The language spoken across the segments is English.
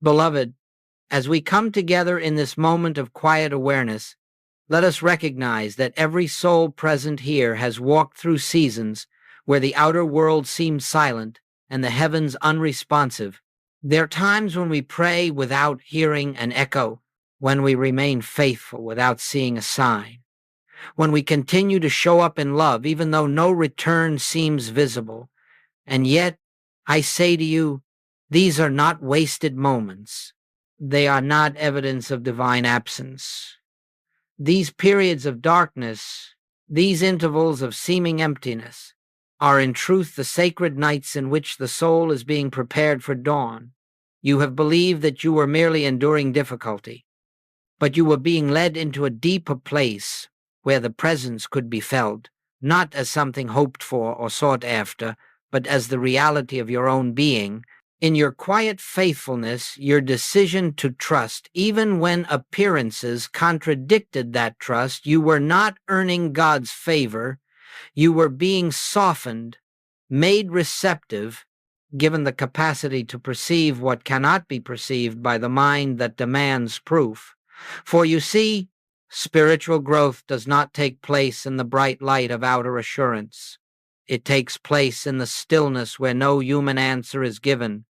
Beloved, as we come together in this moment of quiet awareness, let us recognize that every soul present here has walked through seasons where the outer world seemed silent and the heavens unresponsive. There are times when we pray without hearing an echo, when we remain faithful without seeing a sign, when we continue to show up in love even though no return seems visible. And yet, I say to you, these are not wasted moments. They are not evidence of divine absence. These periods of darkness, these intervals of seeming emptiness, are in truth the sacred nights in which the soul is being prepared for dawn. You have believed that you were merely enduring difficulty, but you were being led into a deeper place where the presence could be felt, not as something hoped for or sought after, but as the reality of your own being. In your quiet faithfulness, your decision to trust, even when appearances contradicted that trust, you were not earning God's favor. You were being softened, made receptive, given the capacity to perceive what cannot be perceived by the mind that demands proof. For you see, spiritual growth does not take place in the bright light of outer assurance. It takes place in the stillness where no human answer is given,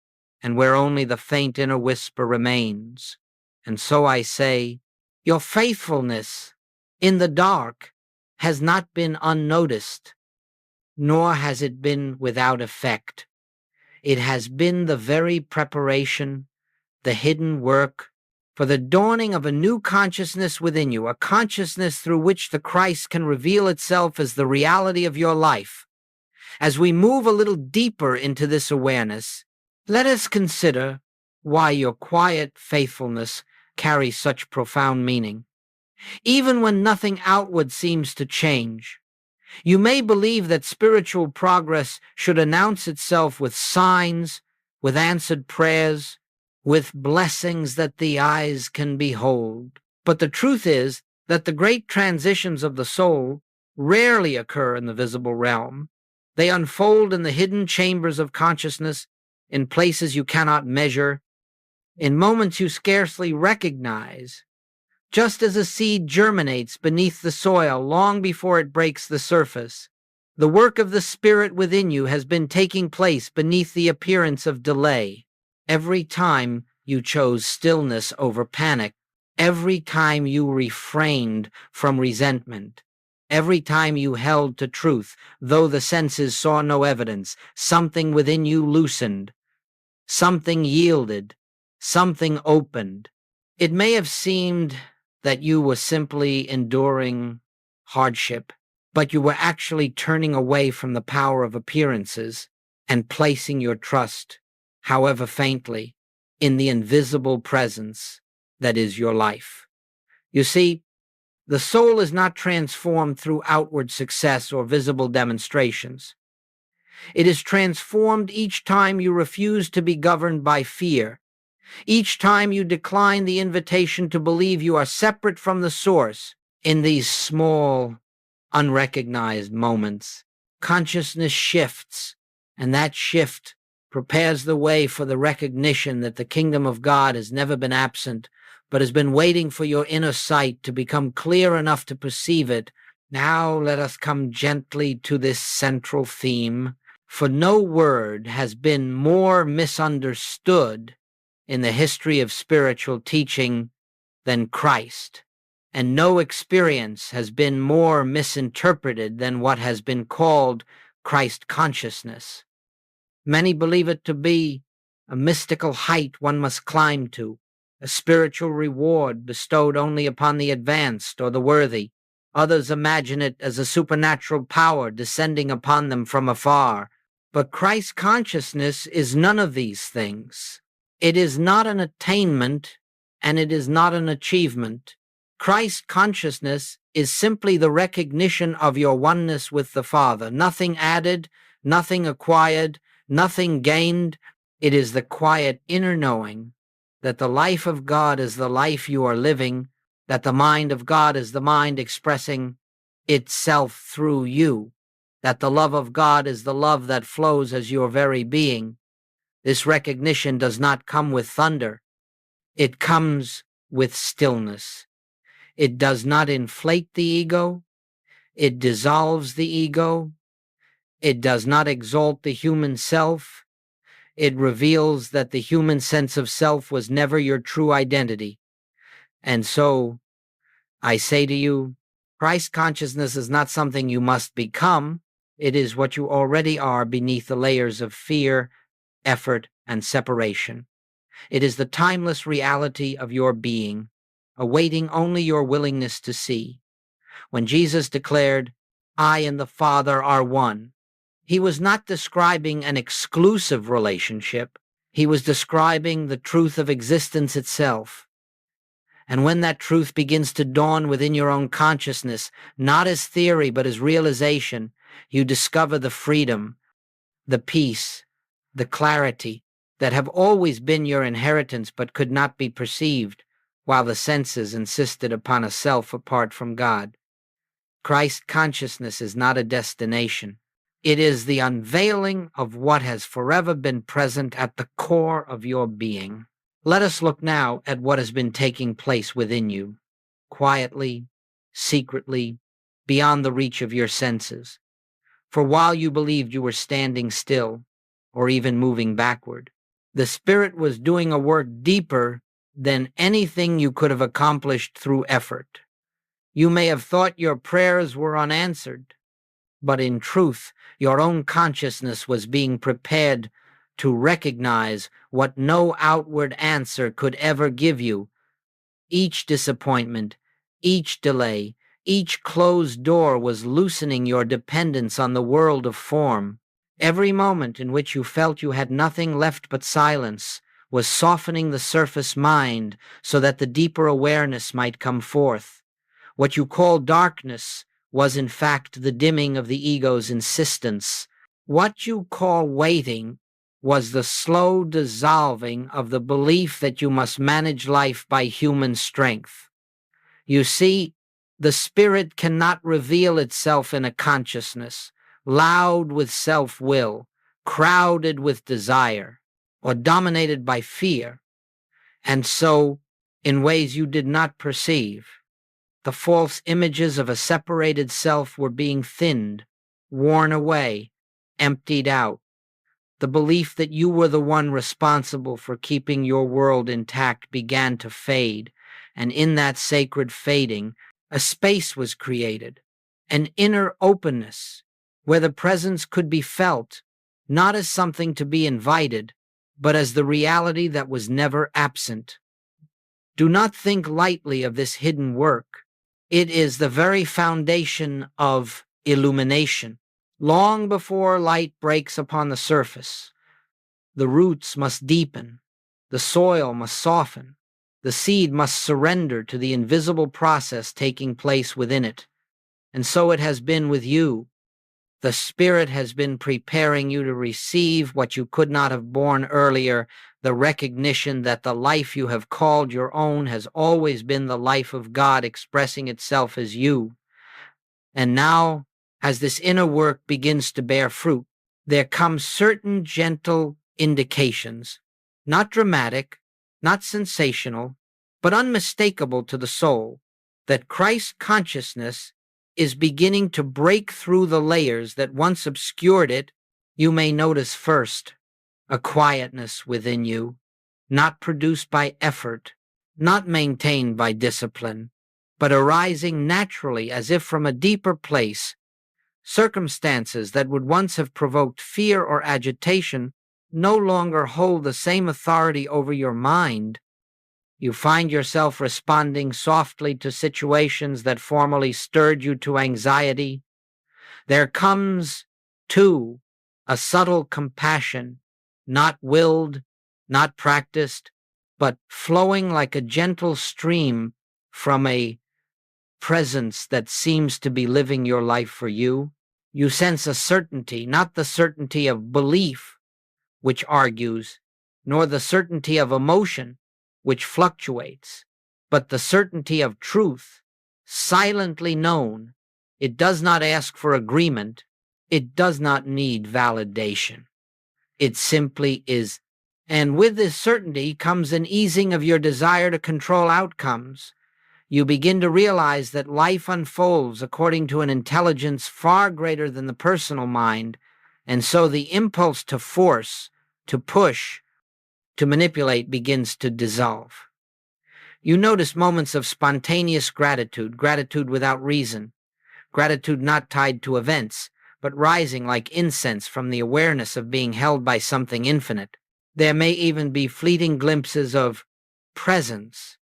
and where only the faint inner whisper remains. And so I say, your faithfulness in the dark has not been unnoticed, nor has it been without effect. It has been the very preparation, the hidden work, for the dawning of a new consciousness within you, a consciousness through which the Christ can reveal itself as the reality of your life. As we move a little deeper into this awareness, let us consider why your quiet faithfulness carries such profound meaning. Even when nothing outward seems to change, you may believe that spiritual progress should announce itself with signs, with answered prayers, with blessings that the eyes can behold. But the truth is that the great transitions of the soul rarely occur in the visible realm. They unfold in the hidden chambers of consciousness, in places you cannot measure, in moments you scarcely recognize. Just as a seed germinates beneath the soil long before it breaks the surface, the work of the Spirit within you has been taking place beneath the appearance of delay. Every time you chose stillness over panic, every time you refrained from resentment, every time you held to truth, though the senses saw no evidence, something within you loosened, something yielded, something opened. It may have seemed that you were simply enduring hardship, but you were actually turning away from the power of appearances and placing your trust, however faintly, in the invisible presence that is your life. You see, the soul is not transformed through outward success or visible demonstrations. It is transformed each time you refuse to be governed by fear, each time you decline the invitation to believe you are separate from the source. In these small, unrecognized moments, consciousness shifts, and that shift prepares the way for the recognition that the kingdom of God has never been absent, but has been waiting for your inner sight to become clear enough to perceive it. Now let us come gently to this central theme, for no word has been more misunderstood in the history of spiritual teaching than Christ, and no experience has been more misinterpreted than what has been called Christ consciousness. Many believe it to be a mystical height one must climb to, a spiritual reward bestowed only upon the advanced or the worthy. Others imagine it as a supernatural power descending upon them from afar. But Christ consciousness is none of these things. It is not an attainment, and it is not an achievement. Christ consciousness is simply the recognition of your oneness with the Father. Nothing added, nothing acquired, nothing gained. It is the quiet inner knowing that the life of God is the life you are living, that the mind of God is the mind expressing itself through you, that the love of God is the love that flows as your very being. This recognition does not come with thunder. It comes with stillness. It does not inflate the ego. It dissolves the ego. It does not exalt the human self. It reveals that the human sense of self was never your true identity. And so, I say to you, Christ consciousness is not something you must become. It is what you already are beneath the layers of fear, effort, and separation. It is the timeless reality of your being, awaiting only your willingness to see. When Jesus declared, "I and the Father are one," he was not describing an exclusive relationship. He was describing the truth of existence itself. And when that truth begins to dawn within your own consciousness, not as theory but as realization, you discover the freedom, the peace, the clarity that have always been your inheritance but could not be perceived while the senses insisted upon a self apart from God. Christ consciousness is not a destination. It is the unveiling of what has forever been present at the core of your being. Let us look now at what has been taking place within you, quietly, secretly, beyond the reach of your senses. For while you believed you were standing still, or even moving backward, the Spirit was doing a work deeper than anything you could have accomplished through effort. You may have thought your prayers were unanswered, but in truth, your own consciousness was being prepared to recognize what no outward answer could ever give you. Each disappointment, each delay, each closed door was loosening your dependence on the world of form. Every moment in which you felt you had nothing left but silence was softening the surface mind so that the deeper awareness might come forth. What you call darkness was in fact the dimming of the ego's insistence. What you call waiting was the slow dissolving of the belief that you must manage life by human strength. You see, the Spirit cannot reveal itself in a consciousness, loud with self-will, crowded with desire, or dominated by fear. And so, in ways you did not perceive, the false images of a separated self were being thinned, worn away, emptied out. The belief that you were the one responsible for keeping your world intact began to fade, and in that sacred fading, a space was created, an inner openness, where the presence could be felt, not as something to be invited, but as the reality that was never absent. Do not think lightly of this hidden work. It is the very foundation of illumination. Long before light breaks upon the surface, the roots must deepen, the soil must soften, the seed must surrender to the invisible process taking place within it. And so it has been with you. The Spirit has been preparing you to receive what you could not have borne earlier, the recognition that the life you have called your own has always been the life of God expressing itself as you. And now, as this inner work begins to bear fruit, there come certain gentle indications, not dramatic, not sensational, but unmistakable to the soul, that Christ consciousness is beginning to break through the layers that once obscured it. You may notice first a quietness within you, not produced by effort, not maintained by discipline, but arising naturally as if from a deeper place. Circumstances that would once have provoked fear or agitation no longer hold the same authority over your mind. You find yourself responding softly to situations that formerly stirred you to anxiety. There comes, too, a subtle compassion, not willed, not practiced, but flowing like a gentle stream from a presence that seems to be living your life for you. You sense a certainty, not the certainty of belief, which argues, nor the certainty of emotion, which fluctuates, but the certainty of truth, silently known. It does not ask for agreement. It does not need validation. It simply is And with this certainty comes an easing of your desire to control outcomes. You begin to realize that life unfolds according to an intelligence far greater than the personal mind, and so the impulse to force, to push, to manipulate begins to dissolve. You notice moments of spontaneous gratitude, gratitude without reason, gratitude not tied to events, but rising like incense from the awareness of being held by something infinite. There may even be fleeting glimpses of presence,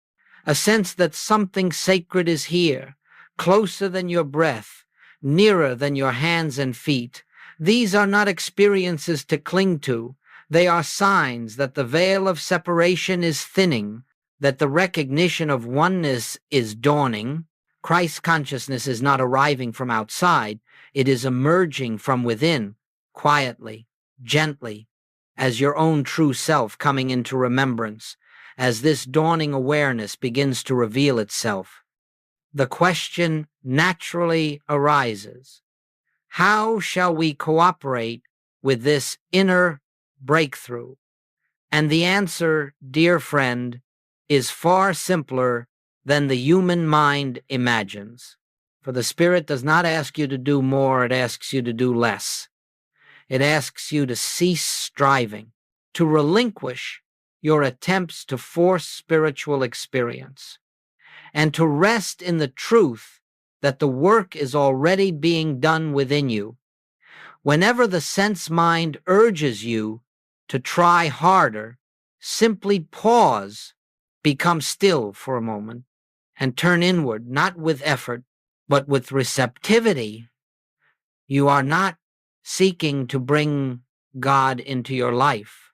a sense that something sacred is here, closer than your breath, nearer than your hands and feet. These are not experiences to cling to. They are signs that the veil of separation is thinning, that the recognition of oneness is dawning. Christ consciousness is not arriving from outside. It is emerging from within, quietly, gently, as your own true self coming into remembrance. As this dawning awareness begins to reveal itself, the question naturally arises: how shall we cooperate with this inner breakthrough? And the answer, dear friend, is far simpler than the human mind imagines. For the Spirit does not ask you to do more, it asks you to do less. It asks you to cease striving, to relinquish your attempts to force spiritual experience, and to rest in the truth that the work is already being done within you. Whenever the sense mind urges you to try harder, simply pause, become still for a moment, and turn inward, not with effort, but with receptivity. You are not seeking to bring God into your life.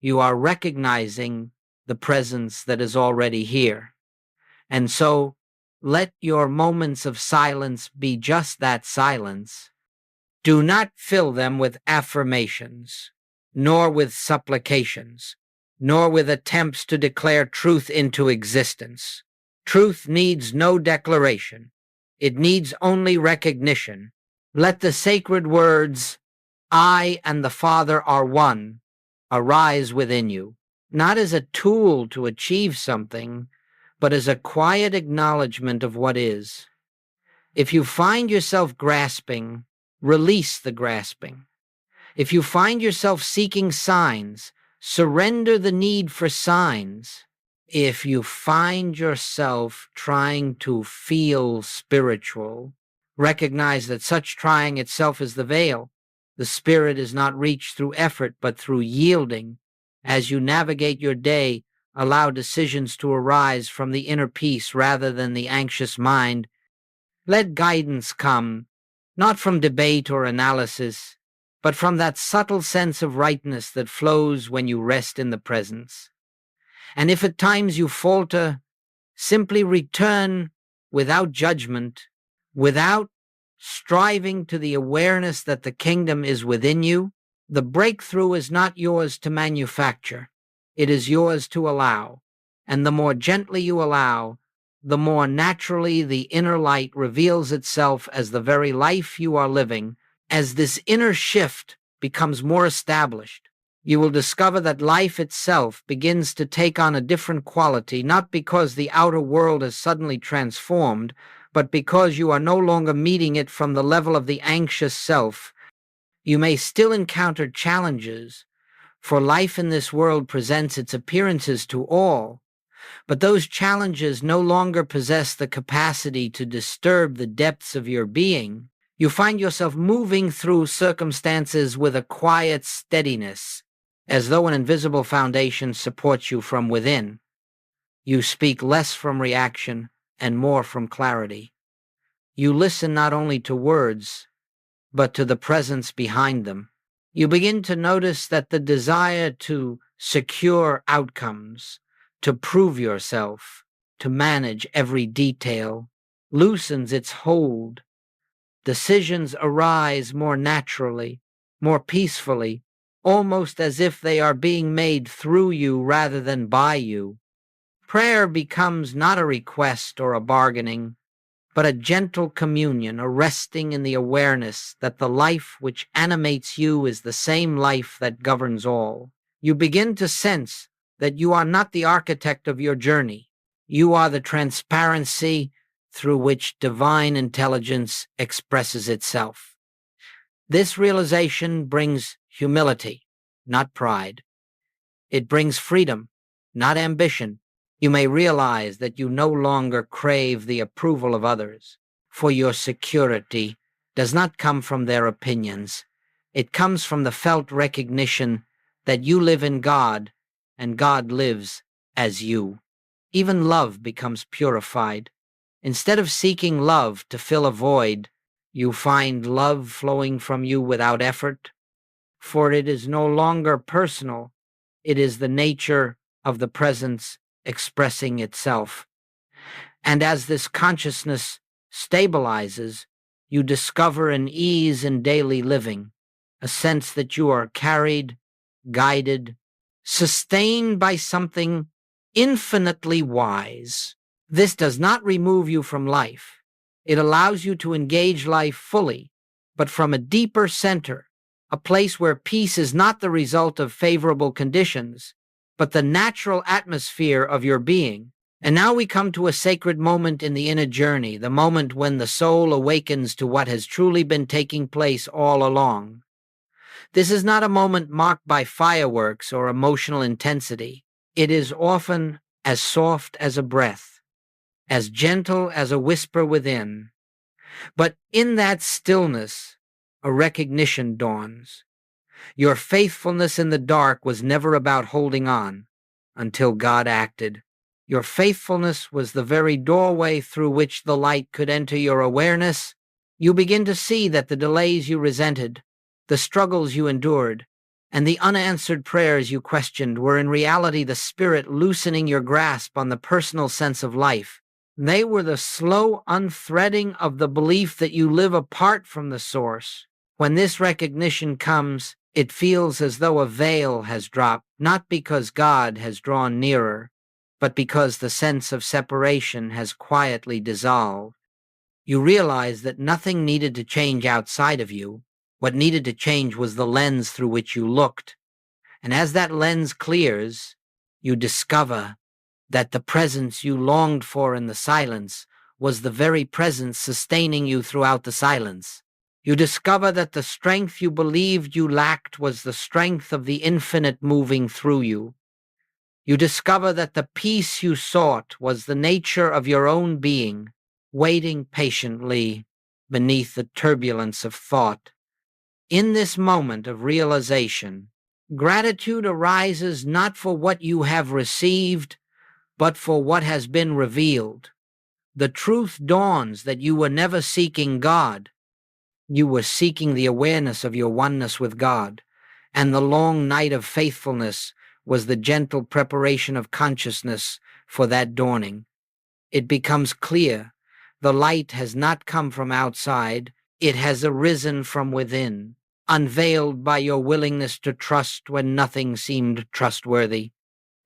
You are recognizing the presence that is already here. And so let your moments of silence be just that, silence. Do not fill them with affirmations, nor with supplications, nor with attempts to declare truth into existence. Truth needs no declaration. It needs only recognition. Let the sacred words, "I and the Father are one," arise within you, not as a tool to achieve something, but as a quiet acknowledgement of what is. If you find yourself grasping, release the grasping. If you find yourself seeking signs, surrender the need for signs. If you find yourself trying to feel spiritual, recognize that such trying itself is the veil. The Spirit is not reached through effort, but through yielding. As you navigate your day, allow decisions to arise from the inner peace rather than the anxious mind. Let guidance come, not from debate or analysis, but from that subtle sense of rightness that flows when you rest in the presence. And if at times you falter, simply return without judgment, without striving to the awareness that the kingdom is within you. The breakthrough is not yours to manufacture. It is yours to allow. And the more gently you allow, the more naturally the inner light reveals itself as the very life you are living. As this inner shift becomes more established, you will discover that life itself begins to take on a different quality, not because the outer world is suddenly transformed, but because you are no longer meeting it from the level of the anxious self. You may still encounter challenges, for life in this world presents its appearances to all, but those challenges no longer possess the capacity to disturb the depths of your being. You find yourself moving through circumstances with a quiet steadiness, as though an invisible foundation supports you from within. You speak less from reaction and more from clarity. You listen not only to words, but to the presence behind them. You begin to notice that the desire to secure outcomes, to prove yourself, to manage every detail, loosens its hold. Decisions arise more naturally, more peacefully, almost as if they are being made through you rather than by you. Prayer becomes not a request or a bargaining, but a gentle communion, a resting in the awareness that the life which animates you is the same life that governs all. You begin to sense that you are not the architect of your journey. You are the transparency through which divine intelligence expresses itself. This realization brings humility, not pride. It brings freedom, not ambition. You may realize that you no longer crave the approval of others, for your security does not come from their opinions. It comes from the felt recognition that you live in God and God lives as you. Even love becomes purified. Instead of seeking love to fill a void, you find love flowing from you without effort, for it is no longer personal. It is the nature of the presence expressing itself. And as this consciousness stabilizes, you discover an ease in daily living, a sense that you are carried, guided, sustained by something infinitely wise. This does not remove you from life. It allows you to engage life fully, but from a deeper center, a place where peace is not the result of favorable conditions, but the natural atmosphere of your being. And now we come to a sacred moment in the inner journey, the moment when the soul awakens to what has truly been taking place all along. This is not a moment marked by fireworks or emotional intensity. It is often as soft as a breath, as gentle as a whisper within. But in that stillness, a recognition dawns. Your faithfulness in the dark was never about holding on until God acted. Your faithfulness was the very doorway through which the light could enter your awareness. You begin to see that the delays you resented, the struggles you endured, and the unanswered prayers you questioned were in reality the Spirit loosening your grasp on the personal sense of life. They were the slow unthreading of the belief that you live apart from the source. When this recognition comes, it feels as though a veil has dropped, not because God has drawn nearer, but because the sense of separation has quietly dissolved. You realize that nothing needed to change outside of you. What needed to change was the lens through which you looked. And as that lens clears, you discover that the presence you longed for in the silence was the very presence sustaining you throughout the silence. You discover that the strength you believed you lacked was the strength of the infinite moving through you. You discover that the peace you sought was the nature of your own being, waiting patiently beneath the turbulence of thought. In this moment of realization, gratitude arises not for what you have received, but for what has been revealed. The truth dawns that you were never seeking God. You were seeking the awareness of your oneness with God, and the long night of faithfulness was the gentle preparation of consciousness for that dawning. It becomes clear the light has not come from outside, it has arisen from within, unveiled by your willingness to trust when nothing seemed trustworthy,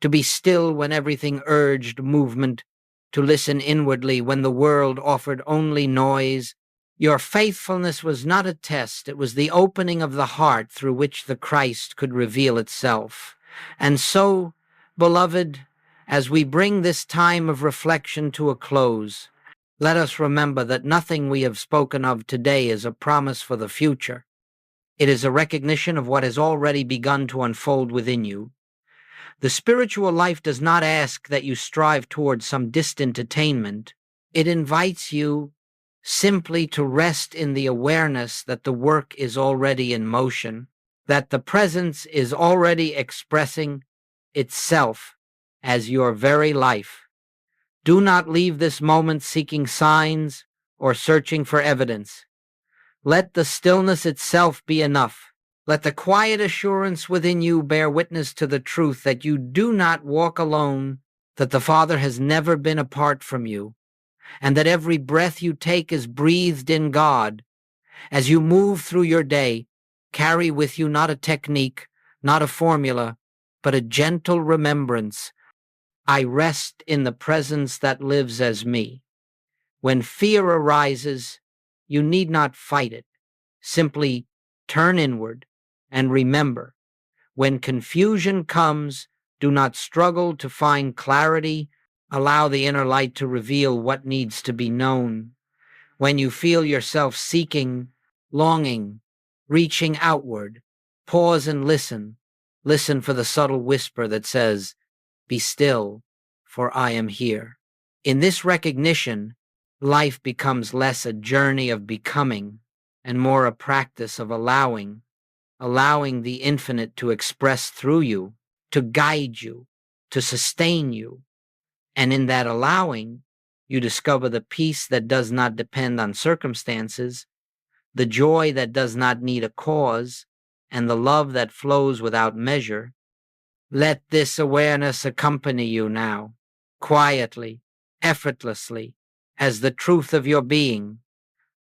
to be still when everything urged movement, to listen inwardly when the world offered only noise. Your faithfulness was not a test, it was the opening of the heart through which the Christ could reveal itself. And so, beloved, as we bring this time of reflection to a close, let us remember that nothing we have spoken of today is a promise for the future. It is a recognition of what has already begun to unfold within you. The spiritual life does not ask that you strive towards some distant attainment. It invites you simply to rest in the awareness that the work is already in motion, that the presence is already expressing itself as your very life. Do not leave this moment seeking signs or searching for evidence. Let the stillness itself be enough. Let the quiet assurance within you bear witness to the truth that you do not walk alone, that the Father has never been apart from you, and that every breath you take is breathed in God. As you move through your day, carry with you not a technique, not a formula, but a gentle remembrance. I rest in the presence that lives as me. When fear arises, you need not fight it. Simply turn inward and remember, When confusion comes, do not struggle to find clarity. Allow the inner light to reveal what needs to be known. When you feel yourself seeking, longing, reaching outward, pause and listen. Listen for the subtle whisper that says, "Be still, for I am here." In this recognition, life becomes less a journey of becoming and more a practice of allowing the infinite to express through you, to guide you, to sustain you. And in that allowing, you discover the peace that does not depend on circumstances, the joy that does not need a cause, and the love that flows without measure. Let this awareness accompany you now, quietly, effortlessly, as the truth of your being.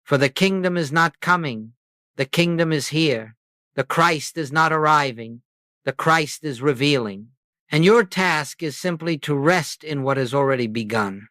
For the kingdom is not coming, the kingdom is here. The Christ is not arriving, the Christ is revealing. And your task is simply to rest in what has already begun.